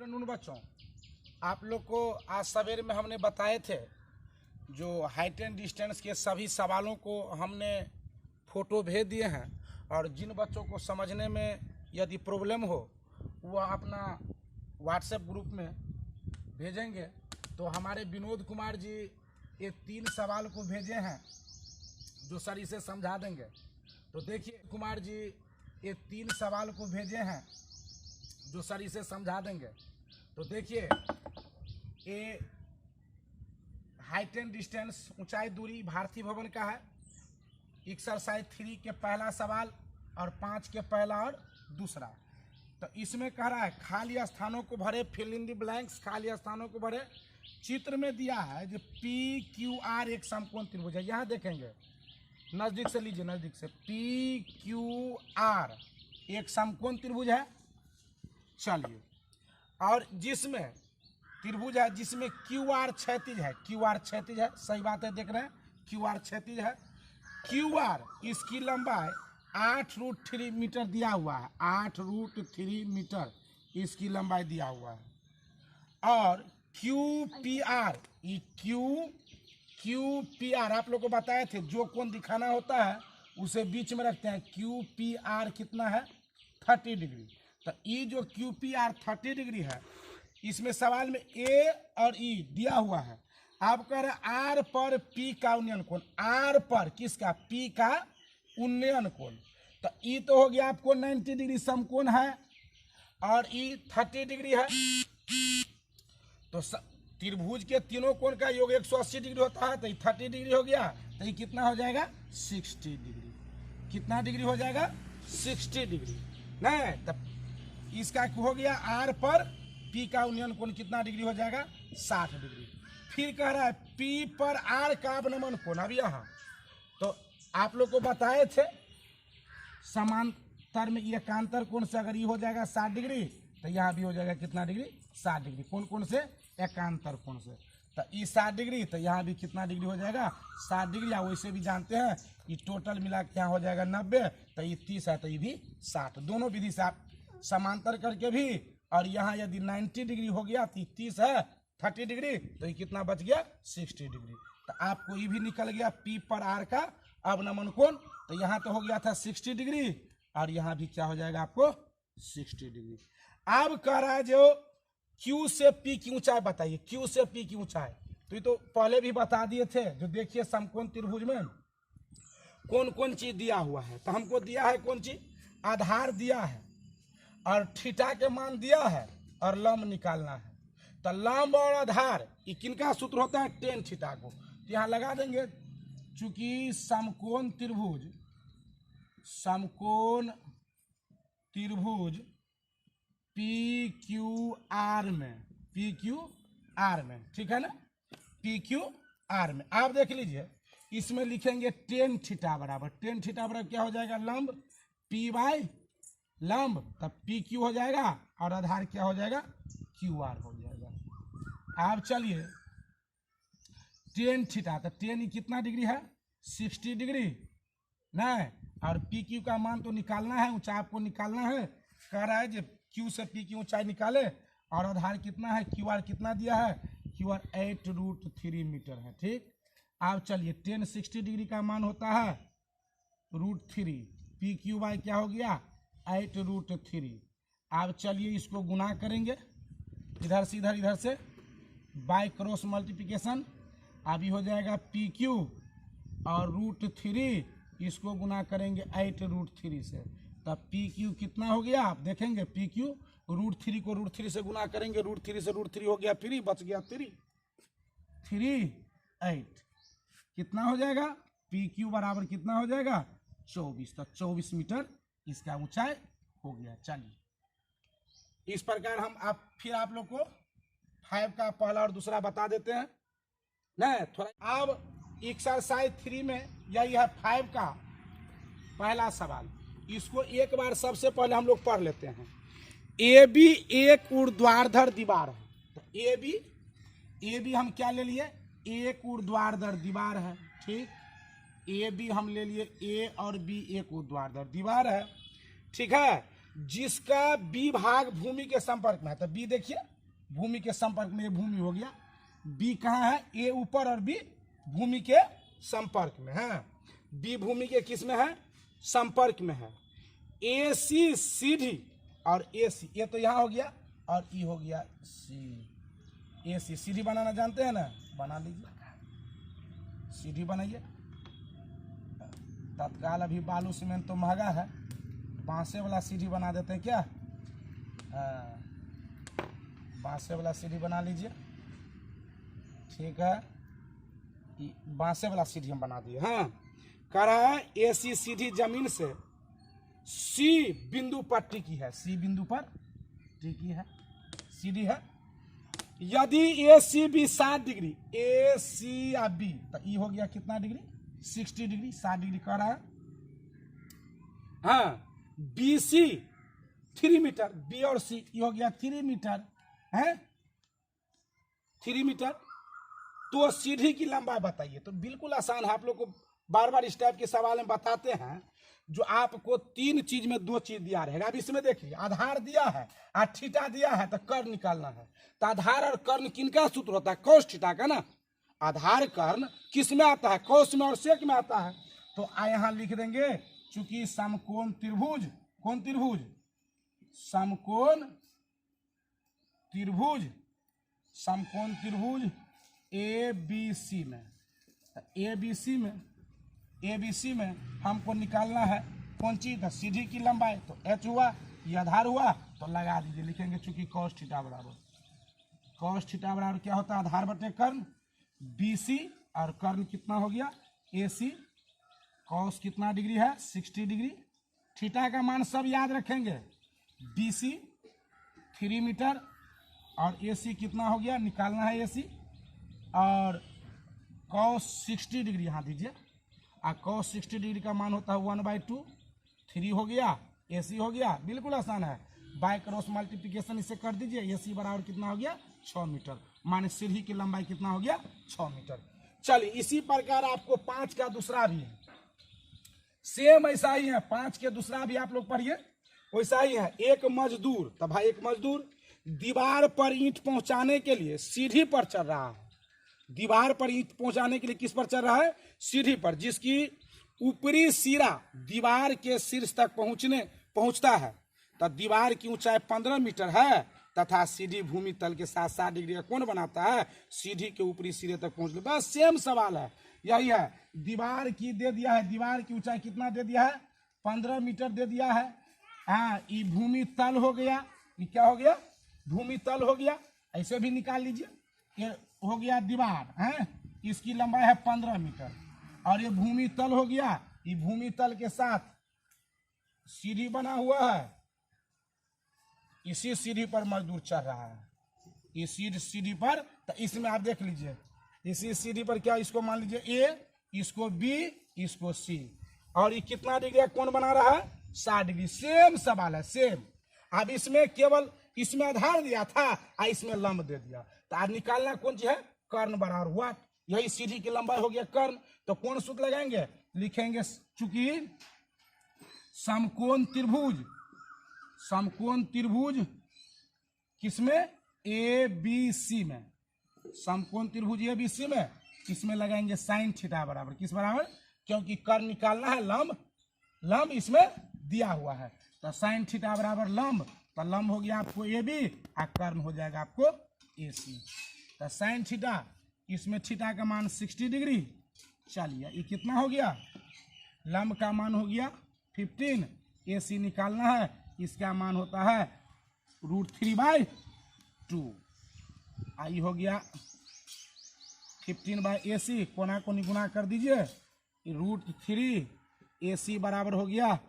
Afternoon बच्चों, आप लोग को आज सवेरे में हमने बताए थे जो हाइट एंड डिस्टेंस के सभी सवालों को हमने फ़ोटो भेज दिए हैं और जिन बच्चों को समझने में यदि प्रॉब्लम हो वह अपना व्हाट्सएप ग्रुप में भेजेंगे। तो हमारे विनोद कुमार जी ये 3 सवाल को भेजे हैं जो सर इसे समझा देंगे। तो देखिए कुमार जी ये 3 सवाल को भेजे हैं जो सर इसे समझा देंगे। तो देखिए ये हाइट एंड डिस्टेंस ऊंचाई दूरी भारतीय भवन का है। एक्सरसाइज 3 के पहला सवाल और 5 के पहला और दूसरा। तो इसमें कह रहा है खाली स्थानों को भरे, फिल इन द ब्लैंक्स, खाली स्थानों को भरे। चित्र में दिया है जो पी क्यू आर एक समकोण त्रिभुज है। यहाँ देखेंगे, नजदीक से लीजिए, नजदीक से। पी क्यू आर एक समकोण त्रिभुज है। चलिए, और जिसमें त्रिभुज है जिसमें क्यू आर क्षैतिज है, क्यू आर क्षैतिज है, सही बात है, देख रहे हैं क्यू आर क्षैतिज है। क्यू आर इसकी लंबाई 8√3 मीटर दिया हुआ है, 8√3 मीटर इसकी लंबाई दिया हुआ है। और Q P R, Q P R आप लोग को बताए थे जो कोण दिखाना होता है उसे बीच में रखते हैं। क्यू पी आर कितना है? 30 डिग्री। तो ये जो क्यू पी आर 30 डिग्री है, इसमें सवाल में ए और ई दिया हुआ है। आप कह रहे आर पर पी का उन्नयन कोण, आर पर किसका? पी का उन्नयन कोण। तो ई तो हो गया आपको 90 डिग्री समकोण है और ई 30 डिग्री है। तो त्रिभुज के तीनों कोण का योग 180 डिग्री होता है। तो ये 30 डिग्री हो गया, तो ये कितना हो जाएगा? 60 डिग्री। कितना डिग्री हो जाएगा? 60 डिग्री। नहीं, तब इसका हो गया आर पर पी का उन्नयन कोण कितना डिग्री हो जाएगा? 60 डिग्री। फिर कह रहा है पी पर आर का अवनमन कोण। अब यहाँ तो आप लोग को बताए थे समांतर में एकांतर कोण से अगर ये हो जाएगा 60 डिग्री तो यहाँ भी हो जाएगा कितना डिग्री? 60 डिग्री। कौन कौन से? एकांतर कोण से। तो ये 60 डिग्री, तो यहाँ भी कितना डिग्री हो जाएगा? 60 डिग्री। या वैसे भी जानते हैं कि टोटल मिला के यहाँ हो जाएगा 90, तो ये 30 है, तो ये भी 60। दोनों विधि से आप समांतर करके भी, और यहाँ यदि 90 डिग्री हो गया तो 30 है, 30 डिग्री, तो ये कितना बच गया? 60 डिग्री। तो आपको ये भी निकल गया पी पर आर का अवनमन कोण। तो यहाँ तो हो गया था 60 डिग्री और यहाँ भी क्या हो जाएगा आपको? 60 डिग्री। अब कह रहा है जो क्यू से पी की ऊंचाई बताइए, क्यू से पी की ऊंचाई। तो ये तो पहले भी बता दिए थे। जो देखिए समकोण त्रिभुज में कौन कौन चीज दिया हुआ है। तो हमको दिया है कौन चीज? आधार दिया है और थीटा के मान दिया है और लंब निकालना है। तो लंब और आधार ये किनका सूत्र होता है? टेन थीटा को। तो यहाँ लगा देंगे, चूंकि समकोण त्रिभुज पी क्यू आर में, ठीक है ना? पी क्यू आर में आप देख लीजिए, इसमें लिखेंगे टेन थीटा बराबर, टेन थीटा बराबर क्या हो जाएगा? लंब पी बाई लंब, तब पी क्यू हो जाएगा और आधार क्या हो जाएगा? क्यू आर हो जाएगा। अब चलिए टेन थीटा, तो टेन कितना डिग्री है? 60 डिग्री नहीं। और पी क्यू का मान तो निकालना है, ऊंचाई आपको निकालना है। कह रहा है जो क्यू से पी की ऊंचाई निकाले और आधार कितना है? क्यू आर कितना दिया है? क्यू आर 8√3 मीटर है, ठीक। अब चलिए टेन 60 डिग्री का मान होता है √3, पी क्यू बाई क्या हो गया? 8√3। अब चलिए इसको गुना करेंगे इधर से इधर, इधर से बाय क्रॉस मल्टीप्लिकेशन। अभी हो जाएगा पी क्यू और √3, इसको गुना करेंगे 8√3 से, तब पी क्यू कितना हो गया? आप देखेंगे पी क्यू √3 को √3 से गुना करेंगे, √3 से √3 हो गया 3, बच गया 3, 8 कितना हो जाएगा? पी क्यू बराबर कितना हो जाएगा? 24। तो 24 मीटर इसका ऊंचाई हो गया। चलिए इस प्रकार हम फिर आप लोग को 5 का पहला और दूसरा बता देते हैं नहीं थोड़ा। अब एक्सरसाइज 3 में यही है 5 का पहला सवाल। इसको एक बार सबसे पहले हम लोग पढ़ लेते हैं। ए बी एक ऊर्ध्वाधर दीवार है। तो ए बी हम क्या ले लिए? एक ऊर्ध्वाधर दीवार है, ठीक। ए बी हम ले लिए, ए और बी एक ऊर्ध्वाधर दीवार है, ठीक है। जिसका बी भाग भूमि के संपर्क में है। तो बी देखिए भूमि के संपर्क में, ये भूमि हो गया। बी कहाँ है? ए ऊपर और बी भूमि के संपर्क में है। बी भूमि के किस में है? संपर्क में है। ए सी सीधी और ए सी, ये तो यहाँ हो गया और ई हो गया सी। ए सी सीधी बनाना जानते हैं ना, बना लीजिए, सीधी बनाइए। तत्काल अभी बालू सीमेंट तो महंगा है, बांसे वाला सीढ़ी बना देते हैं क्या? बांसे वाला सीढ़ी बना लीजिए, ठीक है। बांसे वाला सीढ़ी हम बना दिए। हाँ, कह रहा है ए सी सीधी जमीन से सी बिंदु पर टिकी है। सी बिंदु पर टिकी है, सीधी है। यदि ए सी बी 60 डिग्री, ए सी या बी, तो ई हो गया कितना डिग्री? 60 डिग्री, 60 डिग्री कह रहा है। हाँ, बी सी 3 मीटर, बी और सी ये हो गया 3 मीटर है, 3 मीटर। तो सीढ़ी की लंबाई बताइए। तो बिल्कुल आसान है, आप लोग को बार बार इस टाइप के सवाल में बताते हैं जो आपको 3 चीज में 2 चीज दिया रहेगा। अब इसमें देखिए आधार दिया है और थीटा दिया है, तो कर्ण निकालना है। तो आधार और कर्ण किनका सूत्र होता है? कॉस थीटा का ना। आधार कर्ण किस में आता है? कॉस में और सेक में आता है। तो यहां लिख देंगे, चूंकि समकोण त्रिभुज, कौन त्रिभुज? समकोण त्रिभुज, समकोण त्रिभुज ए बी सी में, ए बी सी में हमको निकालना है कौन चीज? सीधी की लंबाई। तो एच हुआ, ये आधार हुआ, तो लगा दीजिए, लिखेंगे चूंकि कॉस थीटा बराबर, कॉस थीटा बराबर क्या होता है? आधार बटे कर्ण, बी सी और कर्ण कितना हो गया? ए सी। कॉस कितना डिग्री है? 60 डिग्री। थीटा का मान सब याद रखेंगे, बी सी 3 मीटर और ए सी कितना हो गया? निकालना है ए सी। और कॉस 60 डिग्री यहाँ दीजिए, और कॉस 60 डिग्री का मान होता है 1/2, 3 हो गया, ए सी हो गया। बिल्कुल आसान है, बाय क्रॉस मल्टीप्लिकेशन इसे कर दीजिए। ए सी बराबर कितना हो गया? 6 मीटर। माने सीढ़ी की लंबाई कितना हो गया? 6 मीटर। चलिए इसी प्रकार आपको 5 का दूसरा भी है, सेम ऐसा ही है। 5 के दूसरा भी आप लोग पढ़िए, वैसा ही है। एक मजदूर, तब भाई एक मजदूर दीवार पर ईंट पहुंचाने के लिए सीढ़ी पर चढ़ रहा है। दीवार पर ईंट पहुंचाने के लिए किस पर चढ़ रहा है? सीढ़ी पर, जिसकी ऊपरी सिरा दीवार के शीर्ष तक पहुंचता है। तो दीवार की ऊंचाई 15 मीटर है तथा सीढ़ी भूमि तल के साथ 60 डिग्री का कोण बनाता है सीढ़ी के ऊपरी सिरे तक पहुंचने। बस सेम सवाल है, यही है। दीवार की दे दिया है, दीवार की ऊंचाई कितना दे दिया है? 15 मीटर दे दिया है। हाँ, ये भूमि तल हो गया, ये क्या हो गया? भूमि तल हो गया। ऐसे भी निकाल लीजिए, ये हो गया दीवार है, इसकी लंबाई है 15 मीटर और ये भूमि तल हो गया। ये भूमि तल के साथ सीढ़ी बना हुआ है, इसी सीढ़ी पर मजदूर चढ़ रहा है, इसी सीढ़ी पर। तो इसमें आप देख लीजिए, इसी सीढ़ी पर क्या, इसको मान लीजिए ए, इसको बी, इसको सी, और ये कितना डिग्री का कोण बना रहा है? 60 डिग्री। सेम सवाल है, सेम। अब इसमें केवल इसमें आधार दिया था और इसमें लंब दे दिया। तो आज निकालना कौन चीज है? कर्ण बराबर हुआ, यही सीढ़ी की लंबाई हो गया कर्ण। तो कौन सूत्र लगाएंगे? लिखेंगे चूंकि समकोण त्रिभुज, समकोण त्रिभुज किसमें? ए बी सी में, समकोण त्रिभुज ए बी सी में, इसमें लगाएंगे साइन थीटा बराबर किस बराबर? क्योंकि कर्ण निकालना है, लंब इसमें दिया हुआ है। तो साइन थीटा बराबर लंब, तो लंब हो गया आपको ए बी और कर्ण हो जाएगा आपको ए सी। तो साइन थीटा, इसमें थीटा का मान 60 डिग्री। चलिए ये कितना हो गया? लंब का मान हो गया 15, ए सी निकालना है, इसका मान होता है √3/2। आई हो गया 15/AC, कोना को निगुना कर दीजिए, √3 AC बराबर हो गया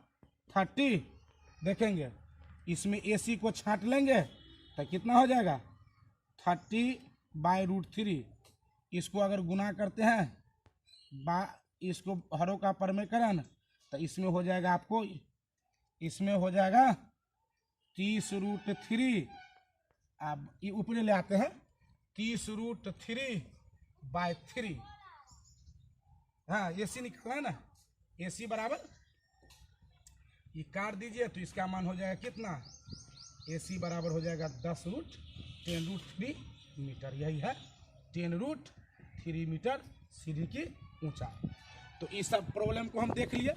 30। देखेंगे इसमें AC को छांट लेंगे तो कितना हो जाएगा? 30/√3। इसको अगर गुना करते हैं इसको हरों का परमेकरण, तो इसमें हो जाएगा आपको, इसमें हो जाएगा 30√3। अब ये ऊपर ले आते हैं, 30√3/3। हाँ, AC निकलना है ना, AC बराबर ये काट दीजिए तो इसका मान हो जाएगा कितना, AC बराबर हो जाएगा 10√10√3 मीटर। यही है 10√3 मीटर सीढ़ी की ऊंचाई। तो इस सब प्रॉब्लम को हम देख लिए।